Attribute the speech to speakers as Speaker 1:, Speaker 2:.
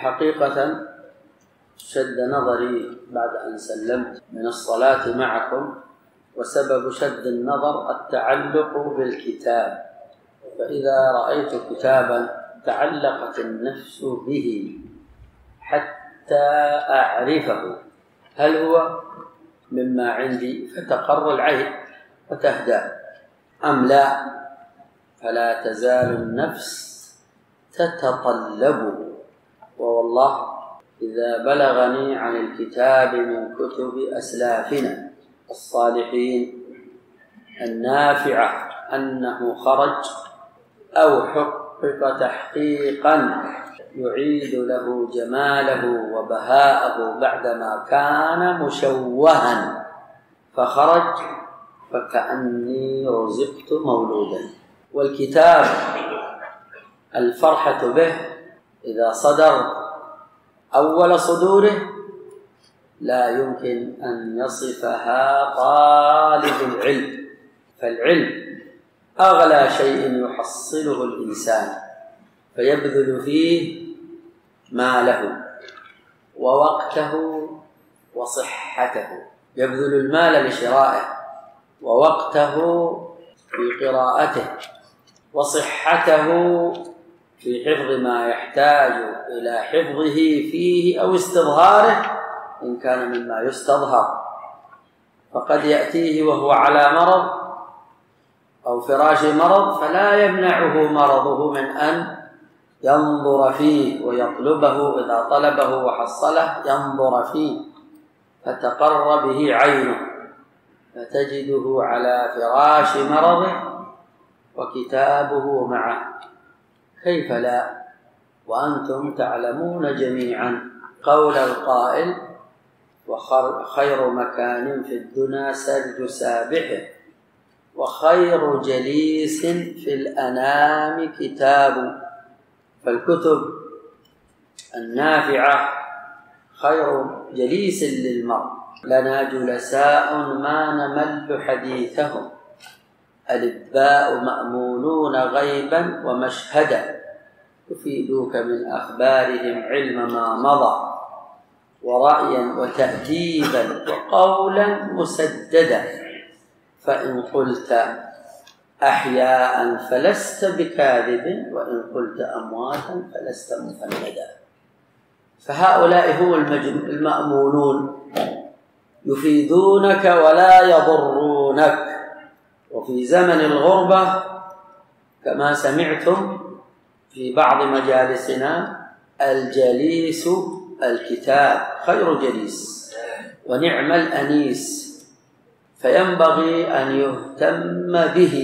Speaker 1: حقيقة شد نظري بعد أن سلمت من الصلاة معكم، وسبب شد النظر التعلق بالكتاب. فإذا رأيت كتابا تعلقت النفس به حتى أعرفه هل هو مما عندي فتقر العين وتهدى أم لا، فلا تزال النفس تتطلبه. ووالله إذا بلغني عن الكتاب من كتب أسلافنا الصالحين النافعة أنه خرج أو حقق تحقيقا يعيد له جماله وبهاءه بعدما كان مشوها فخرج، فكأني رزقت مولودا. والكتاب الفرحة به إذا صدر أول صدوره لا يمكن أن يصفها طالب العلم، فالعلم أغلى شيء يحصله الإنسان، فيبذل فيه ماله ووقته وصحته. يبذل المال لشرائه ووقته في قراءته وصحته في حفظ ما يحتاج إلى حفظه فيه أو استظهاره إن كان مما يستظهر، فقد يأتيه وهو على مرض أو فراش مرض فلا يمنعه مرضه من أن ينظر فيه ويطلبه، إذا طلبه وحصله ينظر فيه فتقر به عينه، فتجده على فراش مرضه وكتابه معه. كيف لا وأنتم تعلمون جميعا قول القائل: وخير مكان في الدنا سرج سابحه، وخير جليس في الأنام كتاب. فالكتب النافعة خير جليس للمرء. لنا جلساء ما نمل حديثهم، الإباء مأمونون غيبا ومشهدا، يفيدوك من أخبارهم علم ما مضى، ورأيا وتأديبا وقولا مسددا. فإن قلت أحياء فلست بكاذب، وإن قلت أمواتا فلست مفندا. فهؤلاء هم المأمونون، يفيدونك ولا يضرونك. وفي زمن الغربة كما سمعتم في بعض مجالسنا الجليس الكتاب خير جليس ونعم الأنيس، فينبغي أن يهتم به